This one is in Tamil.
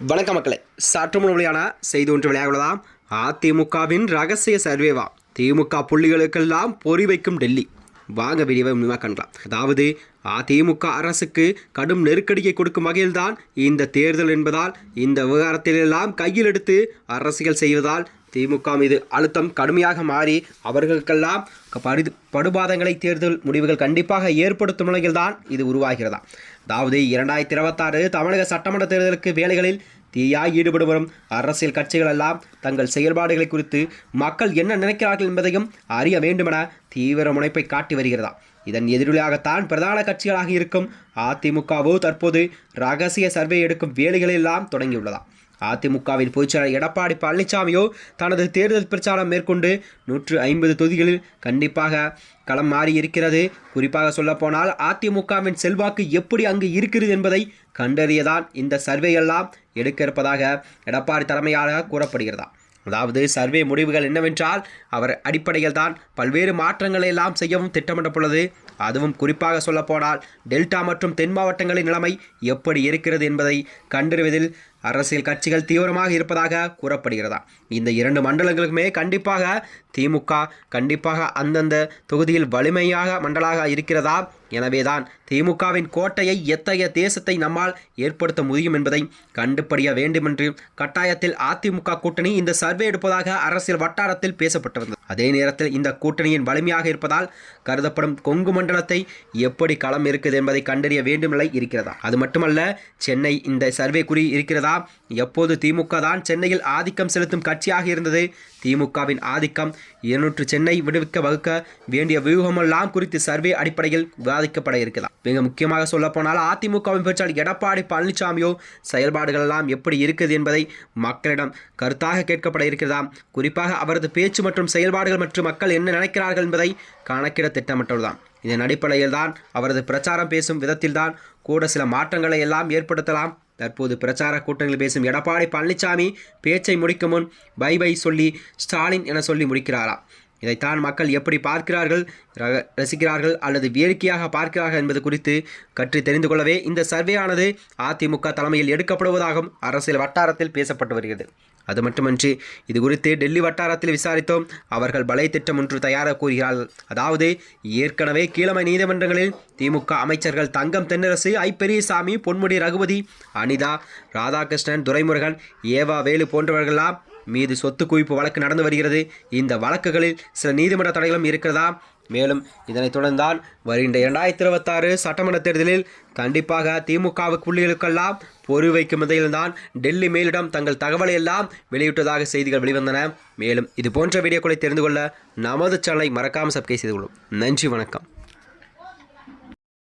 வணக்க மக்களே, சற்று முன்வழியான செய்தி ஒன்று வெளியாகுள்ளதாம். அதிமுகவின் ரகசிய சர்வேவா, திமுக புள்ளிகளுக்கெல்லாம் பொறி வைக்கும் டெல்லி. வாங்க வீடியோவை முழுமையாக காணலாம். அதாவது அதிமுக அரசுக்கு கடும் நெருக்கடியை கொடுக்கும் வகையில்தான் இந்த தேர்தல் என்பதால் இந்த விவகாரத்திலெல்லாம் கையில் எடுத்து அரசியல் செய்வதால் திமுக மீது அழுத்தம் கடுமையாக மாறி அவர்களுக்கெல்லாம் படுபாதங்களை தேர்தல் முடிவுகள் கண்டிப்பாக ஏற்படுத்தும் நிலையில்தான் இது உருவாகிறதா. அதாவது 2026 தமிழக சட்டமன்ற தேர்தலுக்கு வேலைகளில் தீயாய் ஈடுபட்டு வரும் அரசியல் கட்சிகள் எல்லாம் தங்கள் செயல்பாடுகளை குறித்து மக்கள் என்ன நினைக்கிறார்கள் என்பதையும் அறிய வேண்டுமென தீவிர முனைப்பை காட்டி வருகிறதா. இதன் எதிரொலியாகத்தான் பிரதான கட்சிகளாக இருக்கும் அதிமுகவோ தற்போது ரகசிய சர்வே எடுக்கும் வேலைகளெல்லாம் தொடங்கியுள்ளதா. அதிமுகவின் பொதுச்செயலாளர் எடப்பாடி பழனிசாமியோ தனது தேர்தல் பிரச்சாரம் மேற்கொண்டு 150 தொகுதிகளில் கண்டிப்பாக களம் மாறி இருக்கிறது. குறிப்பாக சொல்லப்போனால் அதிமுகவின் செல்வாக்கு எப்படி அங்கு இருக்கிறது என்பதை கண்டறியதான் இந்த சர்வேயெல்லாம் எடுக்க இருப்பதாக எடப்பாடி தலைமையாக கூறப்படுகிறதா. அதாவது சர்வே முடிவுகள் என்னவென்றால் அவர் அடிப்படையில் தான் பல்வேறு மாற்றங்களை எல்லாம் செய்யவும் திட்டமிடப்பட்டுள்ளது. அதுவும் குறிப்பாக சொல்லப்போனால் டெல்டா மற்றும் தென் மாவட்டங்களின் நிலைமை எப்படி இருக்கிறது என்பதை கண்டறிவதில் அரசியல் கட்சிகள் தீவிரமாக இருப்பதாக கூறப்படுகிறதா. இந்த 2 மண்டலங்களுக்குமே கண்டிப்பாக திமுக கண்டிப்பாக அந்தந்த தொகுதியில் வலிமையாக மண்டலாக இருக்கிறதா. எனவேதான் திமுகவின் கோட்டையை எத்தகைய தேசத்தை நம்மால் ஏற்படுத்த முடியும் என்பதை கண்டுபிடிக்க வேண்டுமென்று கட்டாயத்தில் அதிமுக கூட்டணி இந்த சர்வே எடுப்பதாக அரசியல் வட்டாரத்தில் பேசப்பட்டு வந்தது. அதே நேரத்தில் இந்த கூட்டணியின் வலிமையாக இருப்பதால் கருதப்படும் கொங்கு மண்டலத்தை எப்படி களம் இருக்குது என்பதை கண்டறிய வேண்டும் நிலை இருக்கிறதா. அது மட்டுமல்ல, சென்னை இந்த சர்வே குறி இருக்கிறதா. எப்போது திமுக தான் சென்னையில் ஆதிக்கம் செலுத்தும் கட்சியாக இருந்தது. திமுகவின் ஆதிக்கம் 200 சென்னை விடுவிக்க வகுக்க வேண்டிய வியூகமெல்லாம் குறித்து சர்வே அடிப்படையில் விவாதிக்கப்பட இருக்கிறதா. மிக முக்கியமாக சொல்லப்போனால் அதிமுகவின் பேச்சாளர் எடப்பாடி பழனிசாமியோ செயல்பாடுகள் எல்லாம் எப்படி இருக்குது என்பதை மக்களிடம் கருத்தாக கேட்கப்பட இருக்கிறதா. குறிப்பாக அவரது பேச்சு மற்றும் செயல்பாடுகள் மற்றும் மக்கள் என்ன நினைக்கிறார்கள் என்பதை கணக்கிட திட்டமிட்டுள்ளதாம். இதன் அடிப்படையில் தான் அவரது பிரச்சாரம் பேசும் விதத்தில்தான் கூட சில மாற்றங்களை எல்லாம் ஏற்படுத்தலாம். தற்போது பிரச்சார கூட்டங்களில் பேசும் எடப்பாடி பழனிசாமி பேச்சை முடிக்கும் முன் பை பை சொல்லி ஸ்டாலின் என சொல்லி முடிக்கிறாராம். இதைத்தான் மக்கள் எப்படி பார்க்கிறார்கள், ரசிக்கிறார்கள் அல்லது வேடிக்கையாக பார்க்கிறார்கள் என்பது குறித்து கற்று தெரிந்து கொள்ளவே இந்த சர்வேயானது அதிமுக தலைமையில் எடுக்கப்படுவதாகவும் அரசியல் வட்டாரத்தில் பேசப்பட்டு வருகிறது. அது மட்டுமின்றி இது குறித்து டெல்லி வட்டாரத்தில் விசாரித்தோம். அவர்கள் பலை திட்டம் ஒன்று தயாராக கூறுகிறார்கள். அதாவது ஏற்கனவே கீழமை நீதிமன்றங்களில் திமுக அமைச்சர்கள் தங்கம் தென்னரசு, ஐ பெரியசாமி, பொன்முடி ரகுபதி, அனிதா, ராதாகிருஷ்ணன், துரைமுருகன், ஏவா வேலு போன்றவர்களாம் மீது சொத்து குவிப்பு வழக்கு நடந்து வருகிறது. இந்த வழக்குகளில் சில நீதிமன்ற தடைகளும் இருக்கிறதா. மேலும் இதனைத் தொடர்ந்தான் வருகின்ற 2026 சட்டமன்ற தேர்தலில் கண்டிப்பாக திமுக புள்ளிகளுக்கெல்லாம் பொறி வைக்கும் வகையில்தான் டெல்லி மேலிடம் தங்கள் தகவலை எல்லாம் வெளியிட்டதாக செய்திகள் வெளிவந்தன. மேலும் இது போன்ற வீடியோக்களை தெரிந்து கொள்ள நமது சேனலை மறக்காமல் சப்ஸ்கிரைப் செய்து கொள்ளும். நன்றி, வணக்கம்.